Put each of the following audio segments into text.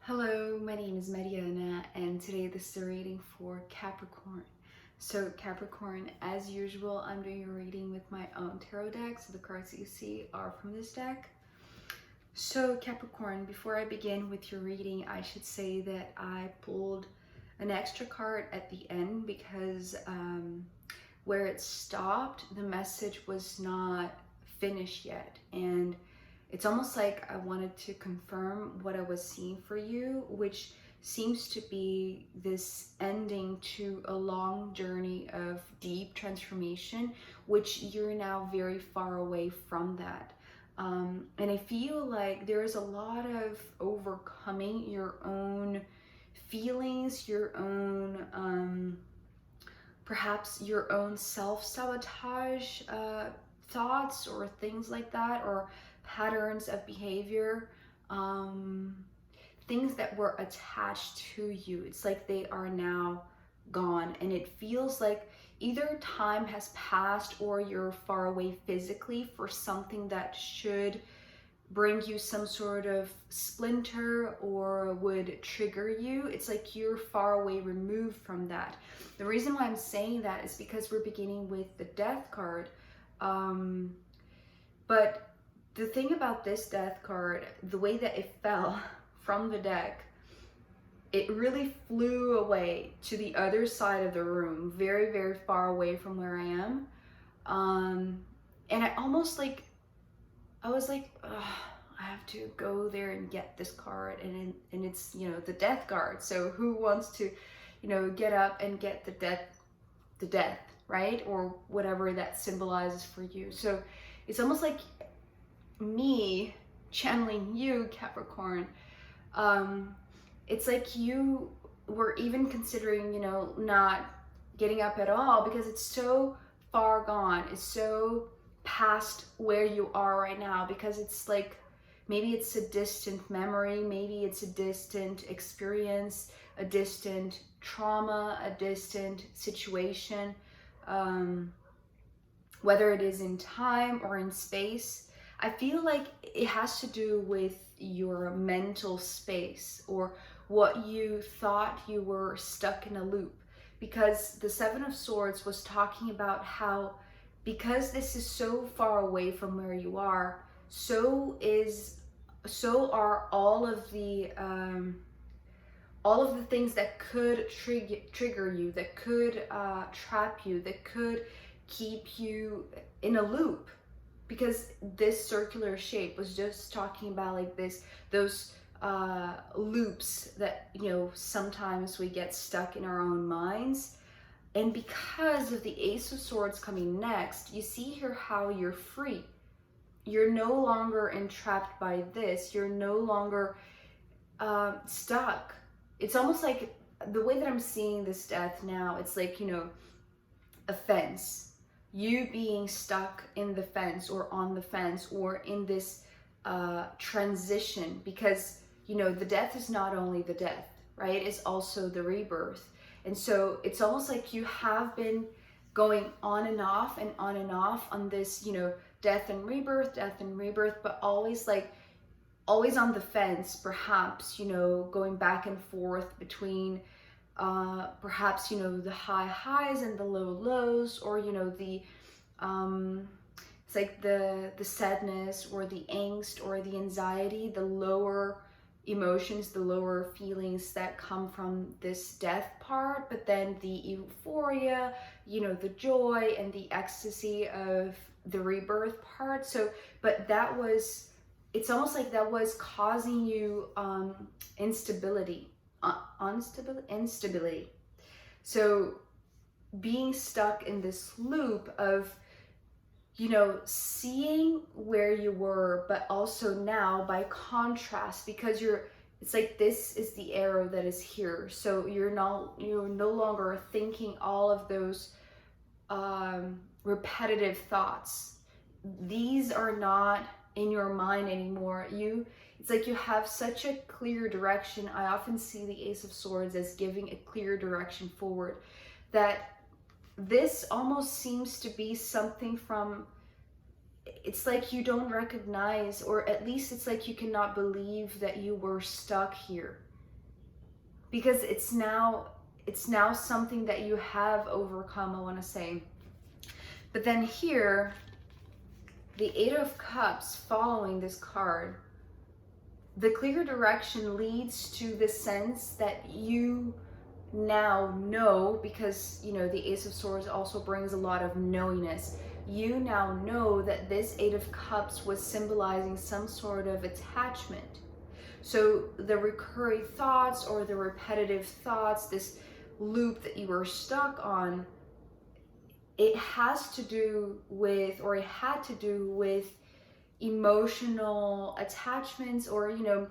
Hello, my name is Mariana, and today this is a reading for Capricorn. So Capricorn, as usual, I'm doing a reading with my own tarot deck, so the cards that you see are from this deck. So Capricorn, before I begin with your reading, I should say that I pulled an extra card at the end because where it stopped, the message was not finished yet, and it's almost like I wanted to confirm what I was seeing for you, which seems to be this ending to a long journey of deep transformation, which you're now very far away from that. And I feel like there is a lot of overcoming your own feelings, your own, perhaps your own self-sabotage thoughts or things like that, or patterns of behavior, things that were attached to you. It's like they are now gone, and it feels like either time has passed or you're far away physically for something that should bring you some sort of splinter or would trigger you. It's like you're far away removed from that. The reason why I'm saying that is because we're beginning with the Death card. But the thing about this Death card, the way that it fell from the deck, it really flew away to the other side of the room, very, very far away from where I am. And I almost like, I was like, I have to go there and get this card, and it's, you know, the Death card. So who wants to, you know, get up and get the death, right? Or whatever that symbolizes for you. So it's almost like me channeling you, Capricorn. It's like you were even considering, you know, not getting up at all because it's so far gone. It's so past where you are right now, because it's like maybe it's a distant memory, maybe it's a distant experience, a distant trauma, a distant situation, whether it is in time or in space. I feel like it has to do with your mental space, or what you thought you were stuck in a loop, because the Seven of Swords was talking about how, because this is so far away from where you are, so are all of the things that could trigger you, that could trap you, that could keep you in a loop. Because this circular shape was just talking about like those loops that, you know, sometimes we get stuck in our own minds. And because of the Ace of Swords coming next, you see here how you're free. You're no longer entrapped by this. You're no longer stuck. It's almost like the way that I'm seeing this death now, it's like, you know, a fence. You being stuck in the fence, or on the fence, or in this transition, because, you know, the death is not only the death, right? It's also the rebirth. And so it's almost like you have been going on and off and on and off on this, you know, death and rebirth, but always on the fence, perhaps, you know, going back and forth between perhaps, you know, the high highs and the low lows, or, you know, the it's like the sadness or the angst or the anxiety, the lower emotions, the lower feelings that come from this death part, but then the euphoria, you know, the joy and the ecstasy of the rebirth part. So, but that was, it's almost like that was causing you instability. So being stuck in this loop of, you know, seeing where you were, but also now by contrast, because it's like this is the arrow that is here. So you're no longer thinking all of those repetitive thoughts. These are not in your mind anymore. It's like you have such a clear direction. I often see the Ace of Swords as giving a clear direction forward, that this almost seems to be something from, it's like you don't recognize, or at least it's like you cannot believe that you were stuck here. because it's now something that you have overcome, I want to say. But then here, the Eight of Cups following this card, the clear direction leads to the sense that you now know, because you know the Ace of Swords also brings a lot of knowingness. You now know that this Eight of Cups was symbolizing some sort of attachment. So the recurring thoughts or the repetitive thoughts, this loop that you were stuck on, it has to do with, or it had to do with, emotional attachments, or, you know,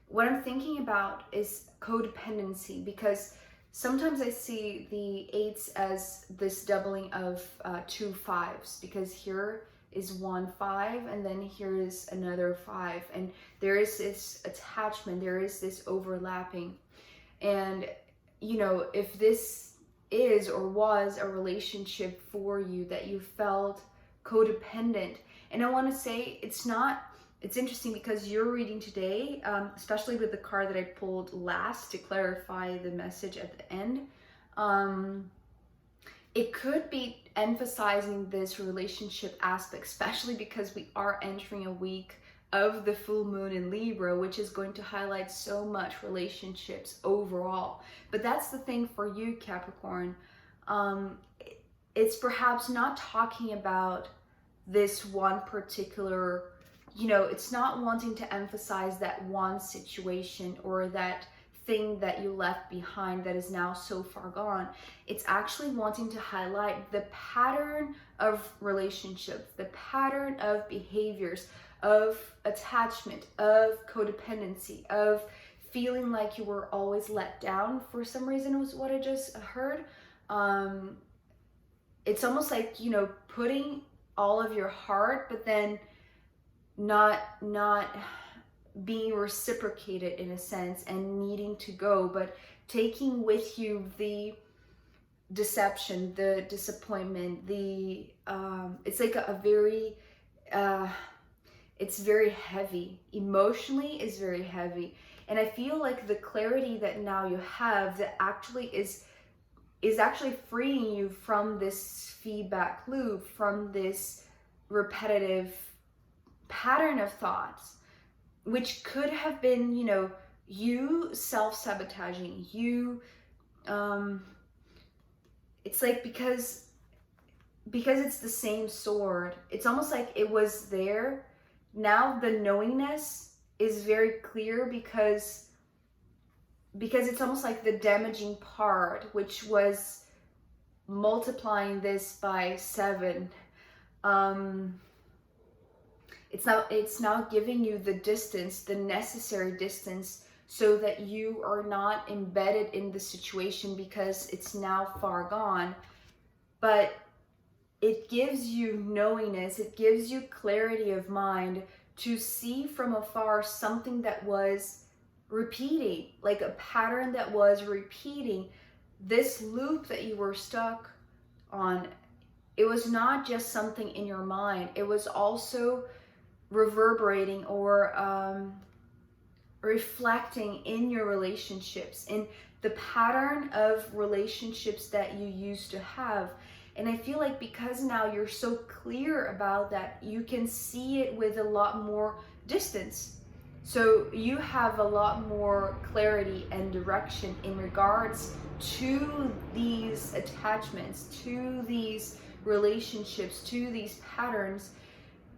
what I'm thinking about is codependency, because sometimes I see the eights as this doubling of two fives, because here is 1 5 and then here is another 5, and there is this attachment, there is this overlapping. And you know, if this is or was a relationship for you that you felt codependent, and I want to say it's interesting because your reading today, especially with the card that I pulled last to clarify the message at the end, it could be emphasizing this relationship aspect, especially because we are entering a week of the full moon in Libra, which is going to highlight so much relationships overall. But that's the thing for you, Capricorn. It's perhaps not talking about this one particular, you know, it's not wanting to emphasize that one situation or that thing that you left behind that is now so far gone. It's actually wanting to highlight the pattern of relationships, the pattern of behaviors, of attachment, of codependency, of feeling like you were always let down for some reason, was what I just heard. It's almost like, you know, putting all of your heart, but then not being reciprocated in a sense, and needing to go, but taking with you the deception, the disappointment, the it's like a very it's very heavy emotionally, is very heavy. And I feel like the clarity that now you have, that actually is actually freeing you from this feedback loop, from this repetitive pattern of thoughts, which could have been, you know, you self-sabotaging, you it's like, because it's the same sword, it's almost like it was there. Now the knowingness is very clear, because it's almost like the damaging part, which was multiplying this by 7. It's now giving you the distance, the necessary distance, so that you are not embedded in the situation because it's now far gone. But it gives you knowingness, it gives you clarity of mind to see from afar something that was repeating, like a pattern that was repeating. This loop that you were stuck on, it was not just something in your mind, it was also reverberating or reflecting in your relationships, in the pattern of relationships that you used to have. And I feel like because now you're so clear about that, you can see it with a lot more distance. So you have a lot more clarity and direction in regards to these attachments, to these relationships, to these patterns,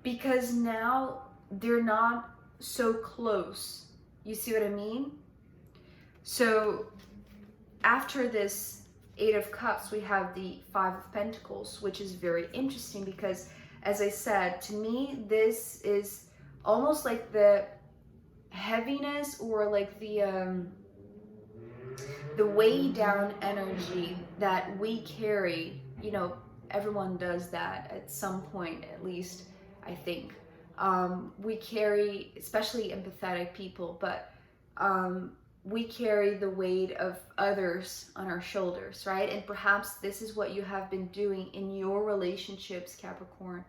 because now they're not so close. You see what I mean? So after this Eight of Cups, we have the Five of Pentacles, which is very interesting because, as I said, to me, this is almost like the heaviness, or like the way down energy that we carry. You know, everyone does that at some point, at least, I think. We carry, especially empathetic people, but we carry the weight of others on our shoulders, right? And perhaps this is what you have been doing in your relationships, Capricorn,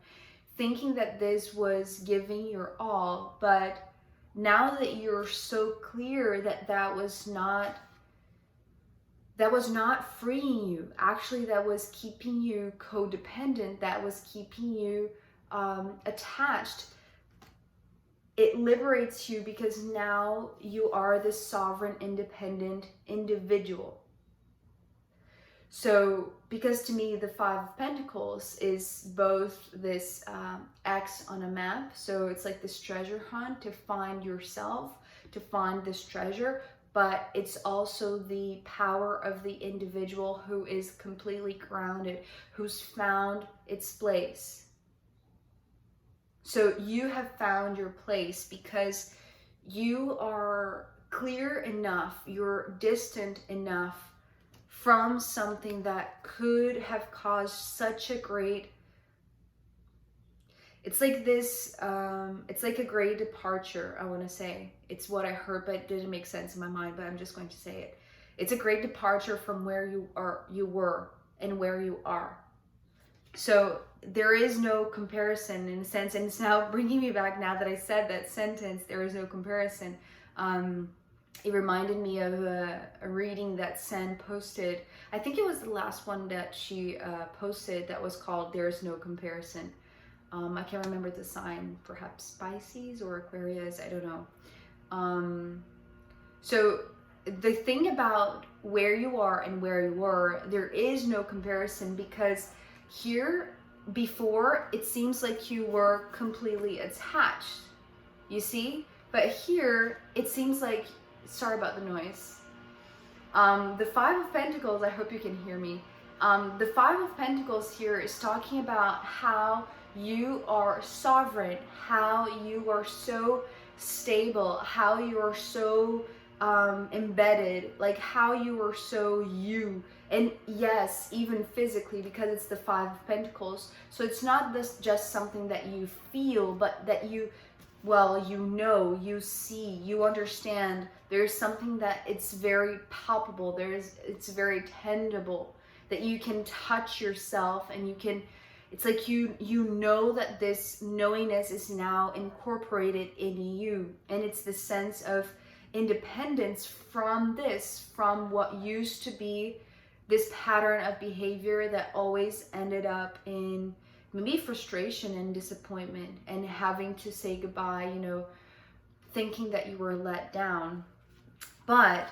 thinking that this was giving your all, but now that you're so clear that that was not that was not freeing you. Actually, that was keeping you codependent, that was keeping you attached. It liberates you because now you are this sovereign, independent individual. So, because to me, the Five of Pentacles is both this X on a map. So it's like this treasure hunt to find yourself, to find this treasure. But it's also the power of the individual who is completely grounded, who's found its place. So you have found your place because you are clear enough, you're distant enough from something that could have caused such a great, it's like this, it's like a great departure, I want to say. It's what I heard, but it didn't make sense in my mind, but I'm just going to say it. It's a great departure from where you were and where you are. So there is no comparison in a sense, and it's now bringing me back now that I said that sentence, there is no comparison. It reminded me of a reading that Sen posted. I think it was the last one that she posted that was called There's No Comparison. I can't remember the sign, perhaps Pisces or Aquarius, I don't know. So the thing about where you are and where you were, there is no comparison, because here before it seems like you were completely attached, you see? But here it seems like, sorry about the noise. The Five of Pentacles, I hope you can hear me. The Five of Pentacles here is talking about how you are sovereign, how you are so stable, how you are so embedded, like how you are so you. And yes, even physically, because it's the Five of Pentacles. So it's not just something that you feel, but that you, well, you know, you see, you understand. There's something that it's very palpable. It's very tangible, that you can touch yourself, and you can, it's like you know that this knowingness is now incorporated in you. And it's the sense of independence from this, from what used to be this pattern of behavior that always ended up in maybe frustration and disappointment, and having to say goodbye, you know, thinking that you were let down. But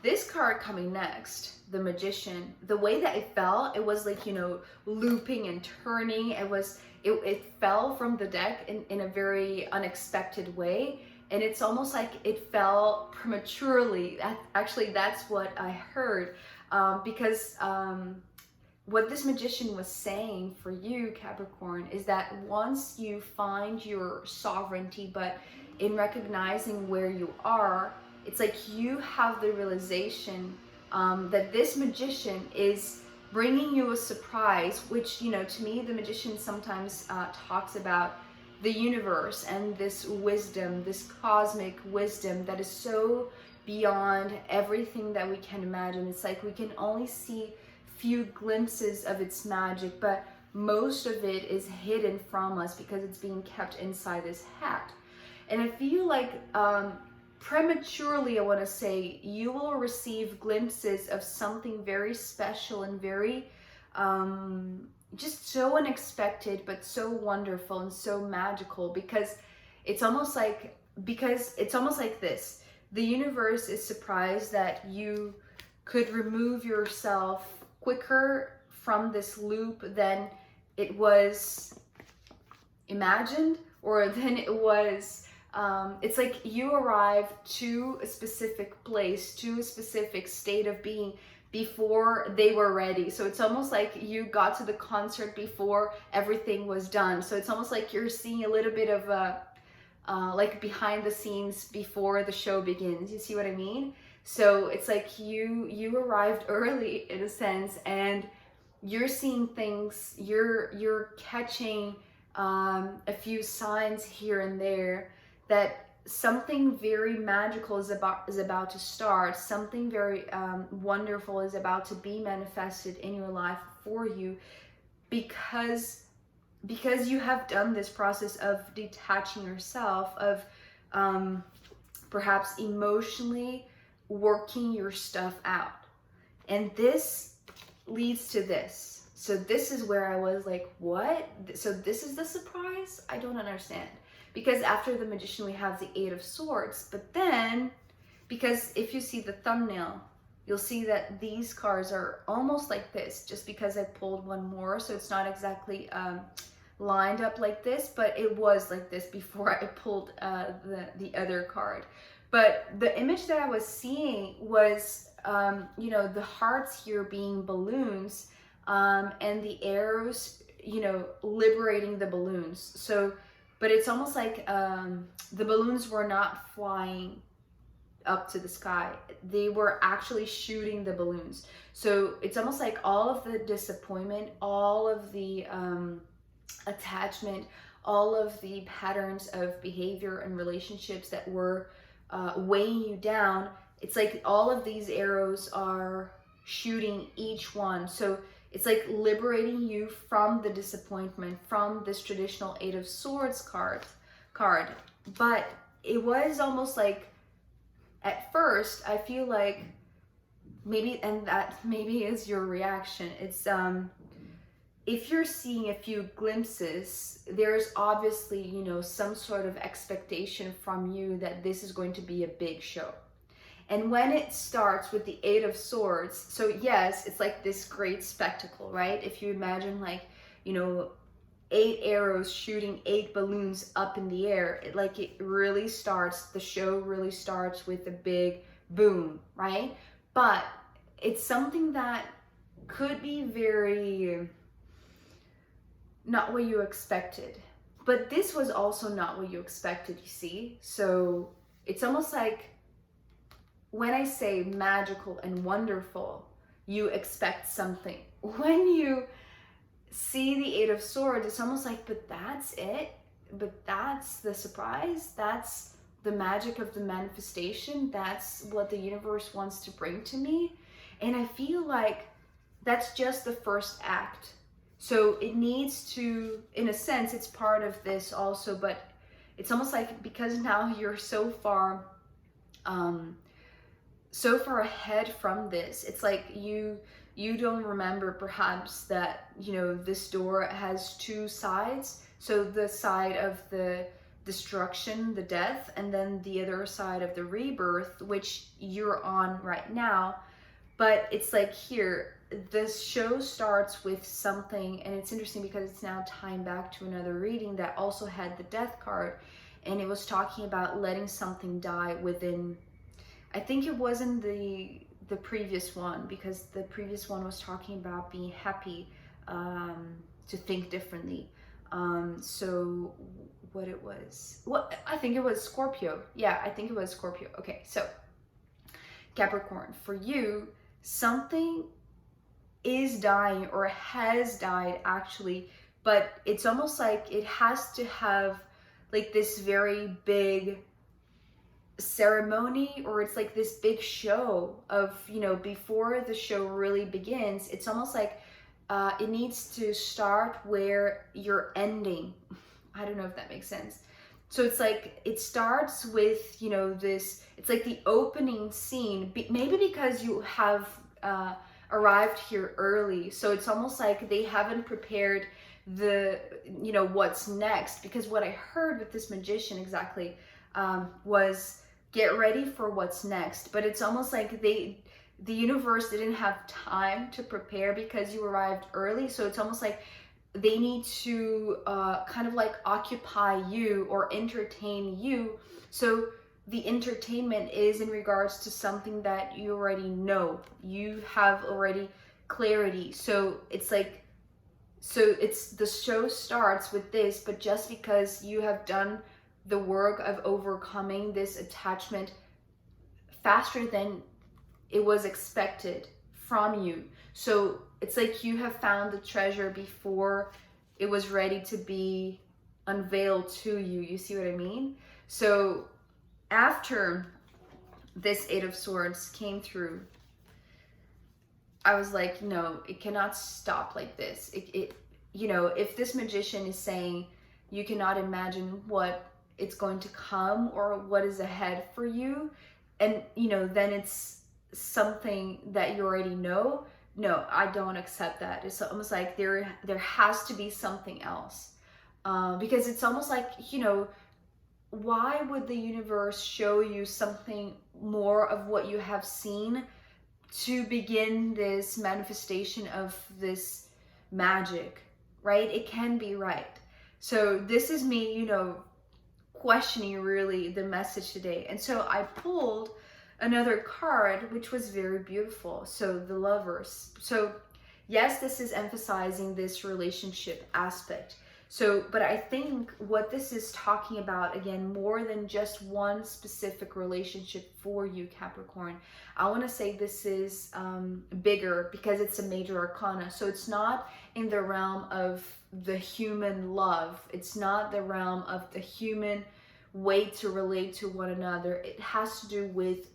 this card coming next, the Magician, the way that it fell, it was like, you know, looping and turning. It fell from the deck in a very unexpected way. And it's almost like it fell prematurely. Actually, that's what I heard. Because what this Magician was saying for you, Capricorn, is that once you find your sovereignty, but in recognizing where you are, it's like you have the realization that this Magician is bringing you a surprise, which, you know, to me, the Magician sometimes talks about the universe and this wisdom, this cosmic wisdom that is so beyond everything that we can imagine. It's like we can only see few glimpses of its magic, but most of it is hidden from us because it's being kept inside this hat. And I feel like prematurely, I want to say, you will receive glimpses of something very special and very just so unexpected, but so wonderful and so magical, because it's almost like this. The universe is surprised that you could remove yourself quicker from this loop than it was imagined, or than it was, it's like you arrived to a specific place, to a specific state of being before they were ready. So it's almost like you got to the concert before everything was done. So it's almost like you're seeing a little bit of a, like behind the scenes before the show begins. You see what I mean? So it's like you arrived early in a sense, and you're seeing things, you're catching a few signs here and there that something very magical is about to start. Something very wonderful is about to be manifested in your life for you, because you have done this process of detaching yourself, of perhaps emotionally working your stuff out. And this leads to this. So this is where I was like, what? So this is the surprise? I don't understand. Because after the Magician, we have the Eight of Swords. But then, because if you see the thumbnail, you'll see that these cards are almost like this, just because I pulled one more. So it's not exactly lined up like this, but it was like this before I pulled the other card. But the image that I was seeing was, you know, the hearts here being balloons, and the arrows, you know, liberating the balloons. So, but it's almost like the balloons were not flying up to the sky. They were actually shooting the balloons. So it's almost like all of the disappointment, all of the attachment, all of the patterns of behavior and relationships that were weighing you down, it's like all of these arrows are shooting each one. So it's like liberating you from the disappointment, from this traditional Eight of Swords card. But it was almost like, at first, I feel like maybe, and that maybe is your reaction, it's if you're seeing a few glimpses, there's obviously, you know, some sort of expectation from you that this is going to be a big show. And when it starts with the Eight of Swords, so yes, it's like this great spectacle, right? If you imagine, like, you know, 8 arrows shooting 8 balloons up in the air, it really starts, the show really starts with a big boom, right? But it's something that could be very not what you expected. But this was also not what you expected, you see? So it's almost like when I say magical and wonderful, you expect something. When you see the Eight of Swords, it's almost like, but that's it? But that's the surprise? That's the magic of the manifestation? That's what the universe wants to bring to me? And I feel like that's just the first act. So it needs to, in a sense, it's part of this also, but it's almost like because now you're so far ahead from this, it's like you don't remember perhaps that, you know, this door has 2 sides. So the side of the destruction, the death, and then the other side of the rebirth, which you're on right now. But it's like here, this show starts with something, and it's interesting because it's now tying back to another reading that also had the death card, and it was talking about letting something die within, I think it wasn't the previous one, because the previous one was talking about being happy, to think differently. So what it was, well, I think it was Scorpio. Yeah, I think it was Scorpio. Okay, so Capricorn, for you, something is dying or has died actually, but it's almost like it has to have like this very big ceremony, or it's like this big show of, you know, before the show really begins. It's almost like it needs to start where you're ending. I don't know if that makes sense. So it's like it starts with, you know, this, it's like the opening scene, maybe because you have arrived here early, so it's almost like they haven't prepared the, you know, what's next. Because what I heard with this Magician exactly was get ready for what's next. But it's almost like the universe didn't have time to prepare because you arrived early. So it's almost like they need to kind of like occupy you or entertain you. So the entertainment is in regards to something that you already know. You have already clarity. So it's like, so it's, the show starts with this, but just because you have done the work of overcoming this attachment faster than it was expected from you. So it's like you have found the treasure before it was ready to be unveiled to you. You see what I mean? So after this Eight of Swords came through, I was like, no, it cannot stop like this. It you know, if this Magician is saying you cannot imagine what it's going to come or what is ahead for you, and, you know, then it's something that you already know, no, I don't accept that. It's almost like there has to be something else. Because it's almost like, you know, why would the universe show you something more of what you have seen to begin this manifestation of this magic, right? It can be right. So this is me, you know, questioning really the message today. And so I pulled another card, which was very beautiful. So the Lovers. So yes, this is emphasizing this relationship aspect. So, but I think what this is talking about, again, more than just one specific relationship for you, Capricorn. I want to say this is bigger because it's a major arcana. So it's not in the realm of the human love. It's not the realm of the human way to relate to one another. It has to do with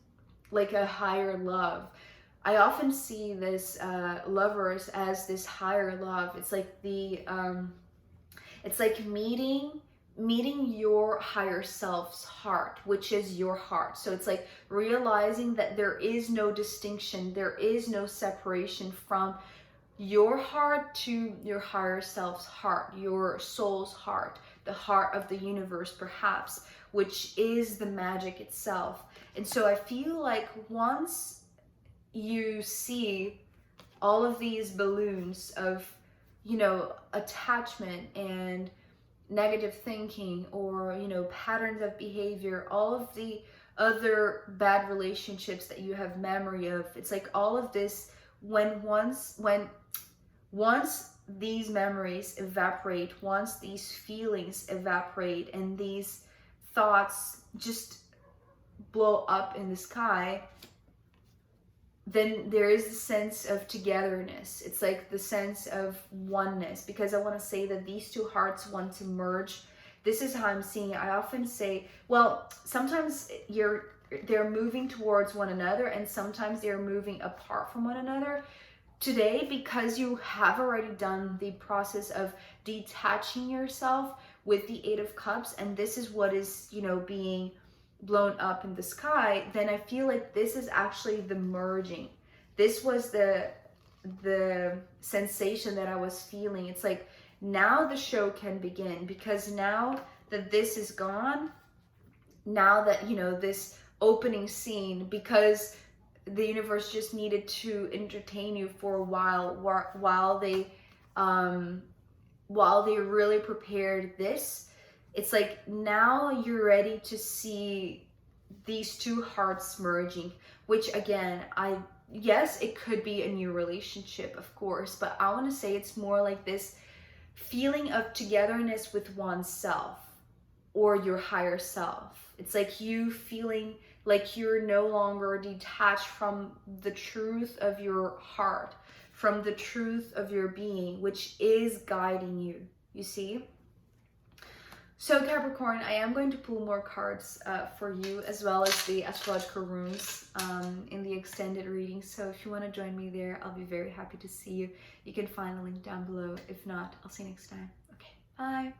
like a higher love. I often see this Lovers as this higher love. It's like the it's like meeting your higher self's heart, which is your heart. So it's like realizing that there is no distinction, there is no separation from your heart to your higher self's heart, your soul's heart, the heart of the universe perhaps, which is the magic itself. And so I feel like once you see all of these balloons of, you know, attachment and negative thinking, or, you know, patterns of behavior, all of the other bad relationships that you have memory of, it's like all of this, once these memories evaporate, once these feelings evaporate and these thoughts just blow up in the sky, then there is the sense of togetherness. It's like the sense of oneness, because I want to say that these two hearts want to merge. This is how I'm seeing it. I often say, well, sometimes they're moving towards one another and sometimes they're moving apart from one another. Today, because you have already done the process of detaching yourself with the Eight of Cups, and this is what is, you know, being blown up in the sky, then I feel like this is actually the merging. This was the sensation that I was feeling. It's like now the show can begin, because now that this is gone, now that, you know, this opening scene, because the universe just needed to entertain you for a while they really prepared this. It's like now you're ready to see these two hearts merging, which again, yes, it could be a new relationship, of course, but I want to say it's more like this feeling of togetherness with oneself or your higher self. It's like you feeling like you're no longer detached from the truth of your heart, from the truth of your being, which is guiding you, you see? So Capricorn, I am going to pull more cards for you, as well as the astrological runes in the extended reading. So if you want to join me there, I'll be very happy to see you. You can find the link down below. If not, I'll see you next time. Okay, bye.